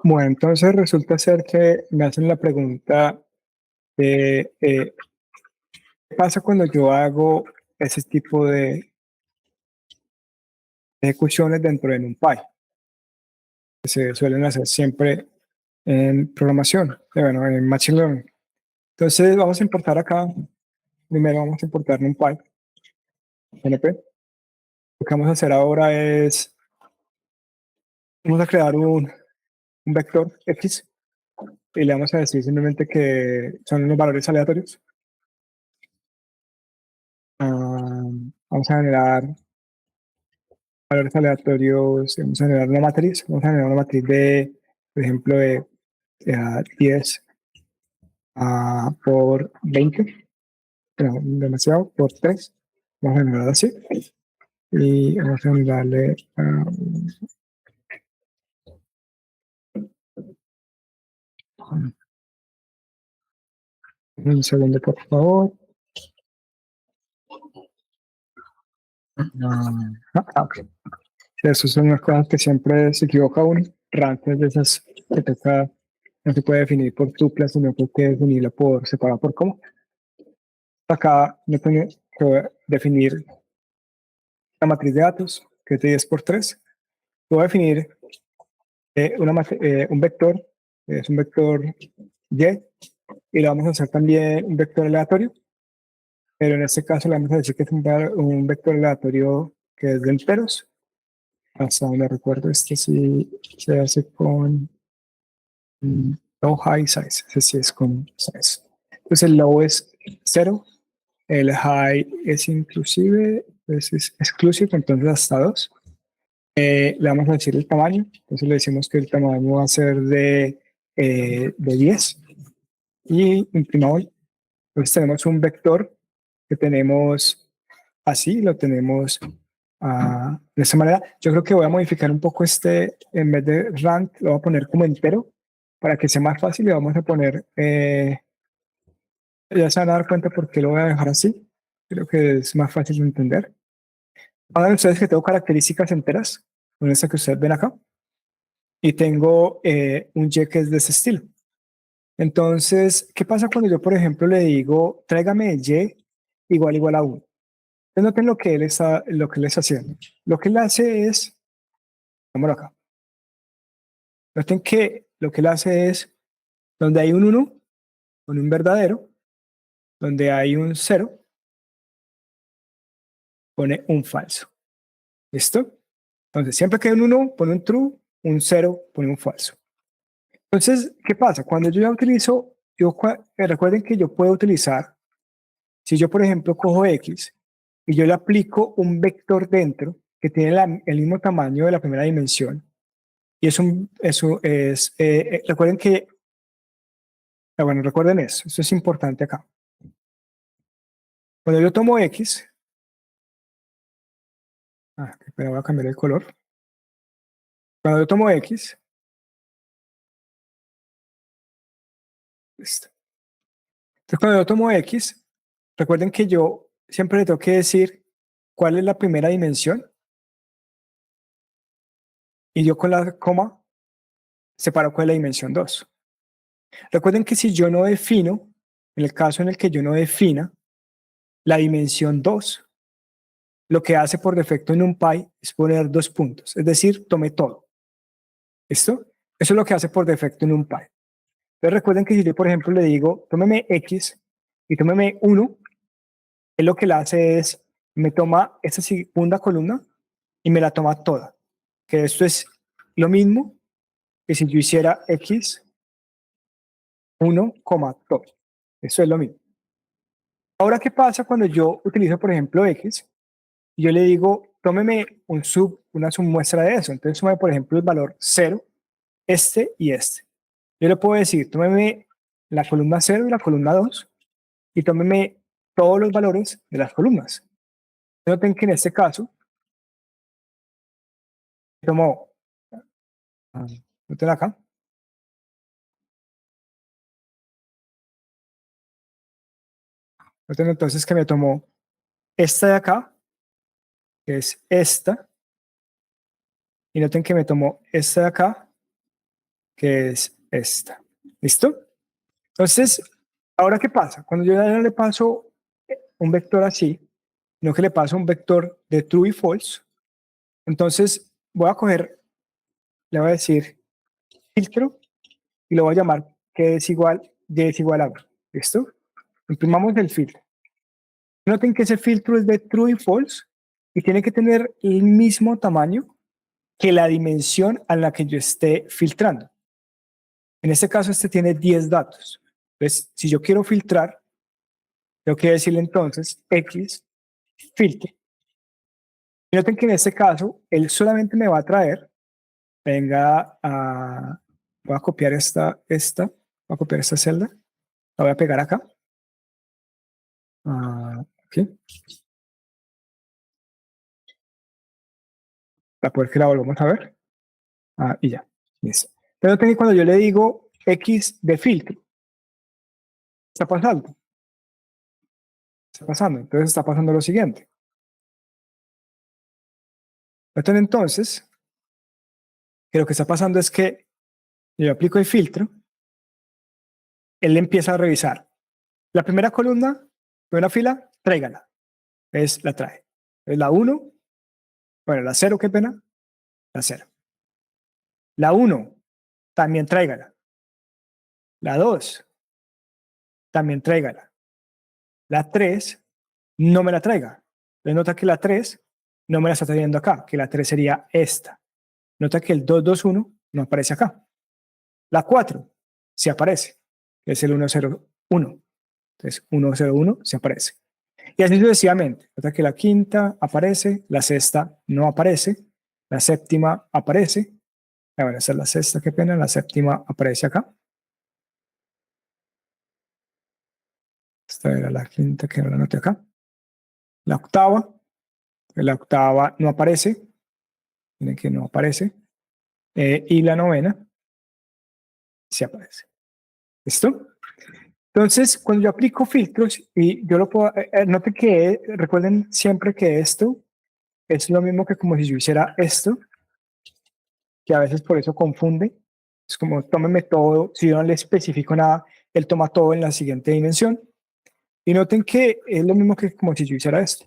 Bueno, entonces resulta ser que me hacen la pregunta de ¿qué pasa cuando yo hago ese tipo de ejecuciones dentro de NumPy? Que se suelen hacer siempre en programación, bueno, en Machine Learning. Entonces vamos a importar acá, primero vamos a importar NumPy, NP. Lo que vamos a hacer ahora es, vamos a crear un vector X y le vamos a decir simplemente que son unos valores aleatorios. Vamos a generar valores aleatorios, vamos a generar una matriz, vamos a generar una matriz de, por ejemplo, de 10 por 20, no, demasiado, por 3, vamos a generar así, y vamos a generarle un segundo, por favor. Okay. Sí, esas son las cosas que siempre se equivoca uno. Ranks de esas que toca, no se puede definir por tuplas, sino que hay que definirla por separado por cómo. Acá no tengo que definir la matriz de datos, que es de 10 por 3. Voy a definir un vector, es un vector y, y le vamos a hacer también un vector aleatorio, pero en este caso le vamos a decir que es un vector aleatorio que es de enteros. Hasta donde recuerdo, este sí se hace con low high size, ese sí es con size. Entonces el low es 0, el high es inclusive, es exclusive, entonces hasta 2. Le vamos a decir el tamaño, entonces le decimos que el tamaño va a ser de 10 y imprimamos. Entonces tenemos un vector que tenemos así, lo tenemos de esta manera. Yo creo que voy a modificar un poco en vez de rand, lo voy a poner como entero para que sea más fácil y vamos a poner, ya se van a dar cuenta por qué lo voy a dejar así. Creo que es más fácil de entender. Ahora ustedes que tengo características enteras, con esta que ustedes ven acá, y tengo un y que es de ese estilo. Entonces, ¿qué pasa cuando yo, por ejemplo, le digo, tráigame y igual a 1? Entonces, noten lo que él está haciendo. Lo que él hace es, vámonos acá. Noten que lo que él hace es, donde hay un 1, pone un verdadero, donde hay un 0, pone un falso. ¿Listo? Entonces, siempre que hay un 1, pone un true, un 0, pone un falso. Entonces, ¿qué pasa? Cuando yo ya utilizo, recuerden que yo puedo utilizar, si yo, por ejemplo, cojo X y yo le aplico un vector dentro que tiene el mismo tamaño de la primera dimensión, y recuerden que, bueno, recuerden eso es importante acá. Cuando yo tomo X, pero voy a cambiar el color. Cuando yo tomo X, listo. Entonces cuando yo tomo X, recuerden que yo siempre le tengo que decir cuál es la primera dimensión, y yo con la coma separo cuál es la dimensión 2. Recuerden que si yo no defino, en el caso en el que yo no defina la dimensión 2, lo que hace por defecto en NumPy es poner 2 puntos, es decir, tome todo. ¿Listo? Eso es lo que hace por defecto en NumPy. Entonces recuerden que si yo, por ejemplo, le digo, tómeme X y tómeme 1, él lo que le hace es, me toma esa segunda columna y me la toma toda. Que esto es lo mismo que si yo hiciera X 1, todo. Eso es lo mismo. Ahora, ¿qué pasa cuando yo utilizo, por ejemplo, X? Yo le digo, tómeme una submuestra de eso. Entonces, tómeme, por ejemplo, el valor 0, este y este. Yo le puedo decir, tómeme la columna 0 y la columna 2 y tómeme todos los valores de las columnas. Noten que en este caso, tomo, noten acá, noten entonces que me tomó esta de acá, que es esta, y noten que me tomó esta de acá, que es esta. ¿Listo? Entonces, ¿ahora qué pasa? Cuando yo ya no le paso un vector así, sino que le paso un vector de true y false, entonces voy a coger, le voy a decir filtro y lo voy a llamar que es igual, y es igual a 1. ¿Listo? Imprimamos el filtro. Noten que ese filtro es de true y false y tiene que tener el mismo tamaño que la dimensión a la que yo esté filtrando. En este caso, este tiene 10 datos. Entonces, si yo quiero filtrar, tengo que decirle entonces x filtro. Y noten que en este caso, él solamente me va a traer, voy a copiar voy a copiar esta celda, la voy a pegar acá. Aquí. Para poder que la volvamos a ver. Y ya. Listo. Pero noten que cuando yo le digo x de filtro, está pasando. Está pasando. Entonces está pasando lo siguiente. Entonces, que lo que está pasando es que yo aplico el filtro, él empieza a revisar. La primera columna, primera fila, tráigala. Es la trae. Es la 1, bueno, la 0, qué pena, la 0. La 1, también tráigala. La 2, también tráigala. La 3, no me la traiga. Entonces nota que la 3 no me la está trayendo acá, que la 3 sería esta. Nota que el 221 no aparece acá. La 4 sí aparece, que es el 101. Entonces 101 se aparece. Y así sucesivamente. Nota que la quinta aparece, la sexta no aparece, la séptima aparece. Bueno, esa es la sexta, qué pena, la séptima aparece acá. Esta era la quinta que no la anoté acá. La octava no aparece, miren que no aparece. Y la novena sí aparece. ¿Listo? Entonces, cuando yo aplico filtros y yo lo puedo, noten que recuerden siempre que esto es lo mismo que como si yo hiciera esto, que a veces por eso confunde. Es como tómenme todo, si yo no le especifico nada, él toma todo en la siguiente dimensión. Y noten que es lo mismo que como si yo hiciera esto.